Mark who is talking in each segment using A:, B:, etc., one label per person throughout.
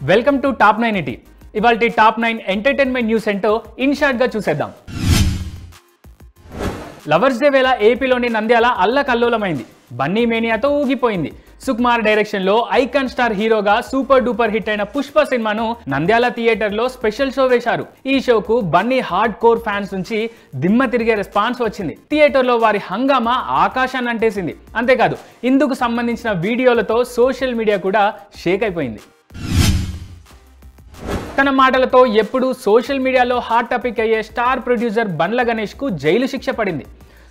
A: Welcome to top 9 ఇటీ. ఇవాల్టి top 9 entertainment news ఏంటో ఇన్ షార్ట్ గా చూసేద్దాం. లవర్స్ డే వేళ ఏపీలోని నంద్యాల అల్లకల్లోలమైంది. బన్నీ మేనియాతో ఊగిపోయింది. సుకుమార్ డైరెక్షన్ లో ఐకాన్ స్టార్ హీరోగా సూపర్ డూపర్ హిట్ అయిన పుష్ప సినిమాను నంద్యాల థియేటర్ లో స్పెషల్ షో వేశారు. ఈ షోకు బన్నీ హార్డ్ కోర్ ఫ్యాన్స్ నుంచి దిమ్మ తిరిగే రెస్పాన్స్ వచ్చింది. థియేటర్ లో వారి హంగామా ఆకాశాన్ని అంటేసింది. అంతేకాదు ఇందుకు సంబంధించిన వీడియోలతో సోషల్ మీడియా కూడా షేక్ అయిపోయింది. తన మాటలతో ఎప్పుడు సోషల్ మీడియాలో హాట్ టాపిక్ అయ్యే స్టార్ ప్రొడ్యూసర్ బండ్ల గణేష్ కు జైలు శిక్ష పడింది.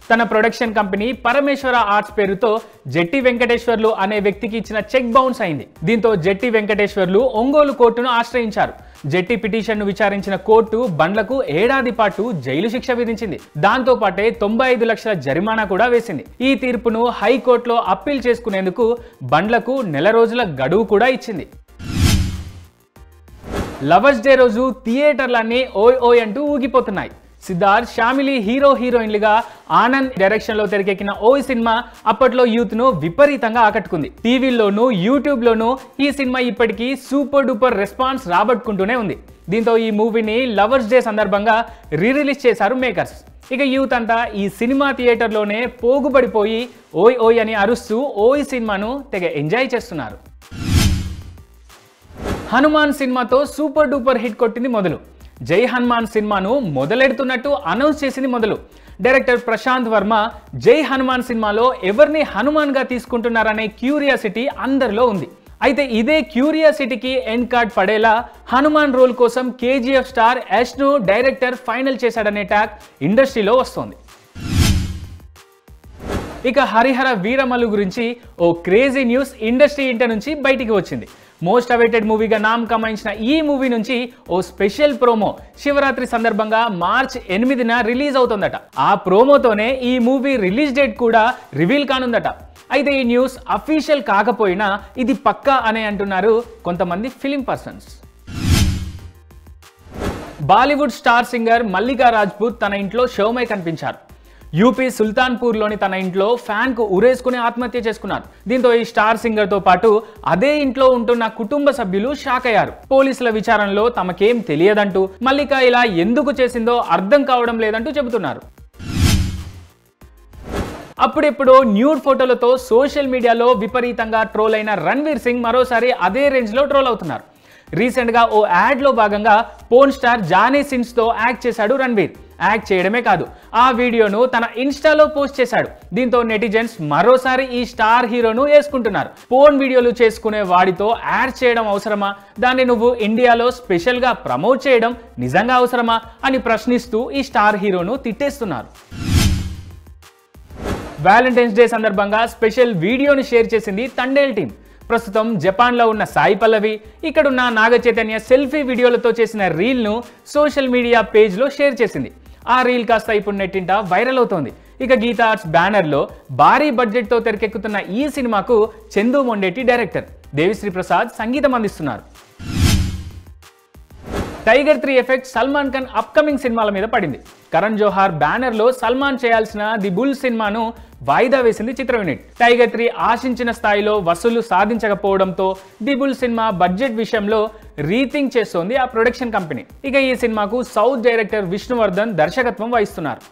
A: తన ప్రొడక్షన్ కంపెనీ పరమేశ్వర ఆర్ట్స్ పేరుతో జెట్టి వెంకటేశ్వర్లు అనే వ్యక్తికి ఇచ్చిన చెక్ బౌన్స్ అయింది. దీంతో జెట్టి వెంకటేశ్వర్లు ఒంగోలు కోర్టును ఆశ్రయించారు. జెట్టి పిటిషన్ను విచారించిన కోర్టు బండ్లకు ఏడాది పాటు జైలు శిక్ష విధించింది. దాంతో పాటే 95 లక్షల జరిమానా కూడా వేసింది. ఈ తీర్పును హైకోర్టులో అప్పీల్ చేసుకునేందుకు బండ్లకు నెల రోజుల గడువు కూడా ఇచ్చింది. లవర్స్ డే రోజు థియేటర్లన్నీ ఓయ్ ఓయ్ అంటూ ఊగిపోతున్నాయి. సిద్ధార్థ్, షామిలి హీరో హీరోయిన్లుగా ఆనంద్ డైరెక్షన్ లో తెరకెక్కిన ఓయ్ సినిమా అప్పట్లో యూత్ ను విపరీతంగా ఆకట్టుకుంది. టీవీల్లోనూ యూట్యూబ్ లోనూ ఈ సినిమా ఇప్పటికీ సూపర్ డూపర్ రెస్పాన్స్ రాబట్టుకుంటూనే ఉంది. దీంతో ఈ మూవీని లవర్స్ డే సందర్భంగా రిలీజ్ చేశారు మేకర్స్. ఇక యూత్ అంతా ఈ సినిమా థియేటర్లోనే పోగుబడిపోయి ఓయ్ ఓయ్ అని అరుస్తూ ఓయ్ సినిమాను తెగ ఎంజాయ్ చేస్తున్నారు. హనుమాన్ సినిమాతో సూపర్ డూపర్ హిట్ కొట్టింది మొదలు. జై హనుమాన్ సినిమాను మొదలెడుతున్నట్టు అనౌన్స్ చేసింది మొదలు. డైరెక్టర్ ప్రశాంత్ వర్మ జై హనుమాన్ సినిమాలో ఎవరిని హనుమాన్ గా తీసుకుంటున్నారనే క్యూరియాసిటీ అందరిలో ఉంది. అయితే ఇదే క్యూరియాసిటీకి ఎండ్ కార్డ్ పడేలా హనుమాన్ రోల్ కోసం కేజీఎఫ్ స్టార్ యష్ ను డైరెక్టర్ ఫైనల్ చేశాడనే టాక్ ఇండస్ట్రీలో వస్తోంది. ఇక హరిహర వీరమల్లు గురించి ఓ క్రేజీ న్యూస్ ఇండస్ట్రీ ఇంట నుంచి బయటికి వచ్చింది. మోస్ట్ అవైటెడ్ మూవీగా నామ్ కమాయించిన ఈ మూవీ నుంచి ఓ స్పెషల్ ప్రోమో శివరాత్రి సందర్భంగా మార్చ్ 8న రిలీజ్ అవుతుందట. ఆ ప్రోమోతోనే ఈ మూవీ రిలీజ్ డేట్ కూడా రివీల్ కానుందట. అయితే ఈ న్యూస్ అఫీషియల్ కాకపోయినా ఇది పక్కా అనే అంటున్నారు కొంతమంది film persons. Bollywood star singer Mallika Rajput తన ఇంట్లో షోమై కనిపించారు. యూపీ సుల్తాన్పూర్లోని తన ఇంట్లో ఫ్యాన్ కు ఉరేసుకుని ఆత్మహత్య చేసుకున్నారు. దీంతో ఈ స్టార్ సింగర్ తో పాటు అదే ఇంట్లో ఉంటున్న కుటుంబ సభ్యులు షాక్ అయ్యారు. పోలీసుల విచారణలో తమకేం తెలియదంటూ, మల్లిక ఇలా ఎందుకు చేసిందో అర్థం కావడం లేదంటూ చెబుతున్నారు. అప్పుడెప్పుడో న్యూడ్ ఫోటోలతో సోషల్ మీడియాలో విపరీతంగా ట్రోల్ అయిన రణ్వీర్ సింగ్ మరోసారి అదే రేంజ్ లో ట్రోల్ అవుతున్నారు. రీసెంట్ గా ఓ యాడ్ లో భాగంగా పోర్న్ స్టార్ జానీ సిన్స్ తో యాక్ట్ చేశాడు రణ్వీర్. యాక్ట్ చేయడమే కాదు, ఆ వీడియోను తన ఇన్స్టాలో పోస్ట్ చేశాడు. దీంతో నెటిజన్స్ మరోసారి ఈ స్టార్ హీరోను వేసుకుంటున్నారు. పోర్న్ వీడియోలు చేసుకునే వాడితో యాడ్ చేయడం అవసరమా? దాన్ని నువ్వు ఇండియాలో స్పెషల్ గా ప్రమోట్ చేయడం నిజంగా అవసరమా అని ప్రశ్నిస్తూ ఈ స్టార్ హీరోను తిట్టేస్తున్నారు. వ్యాలంటైన్స్ డే సందర్భంగా స్పెషల్ వీడియోని షేర్ చేసింది తండేల్ టీం. ప్రస్తుతం జపాన్లో ఉన్న సాయి పల్లవి, ఇక్కడున్న నాగ చైతన్య సెల్ఫీ వీడియోలతో చేసిన రీల్ను సోషల్ మీడియా పేజ్లో షేర్ చేసింది. ఆ రీల్ కాస్త ఇప్పుడు నెట్టింట వైరల్ అవుతోంది. ఇక గీతా ఆర్ట్స్ బ్యానర్లో భారీ బడ్జెట్తో తెరకెక్కుతున్న ఈ సినిమాకు చందు మొండేటి డైరెక్టర్, దేవిశ్రీ ప్రసాద్ సంగీతం అందిస్తున్నారు. Tiger 3 effect Salman Khan upcoming సినిమాల మీద పడింది. కరణ్ జోహార్ బ్యానర్ లో సల్మాన్ చేయాల్సిన ది బుల్ సినిమాను వాయిదా వేసింది చిత్ర యూనిట్. టైగర్ 3 ఆశించిన స్థాయిలో వసూలు సాధించకపోవడంతో ది బుల్ సినిమా బడ్జెట్ విషయంలో రీథింక్ చేస్తోంది ఆ ప్రొడక్షన్ కంపెనీ. ఇక ఈ సినిమాకు సౌత్ డైరెక్టర్ విష్ణువర్ధన్ దర్శకత్వం వహిస్తున్నారు.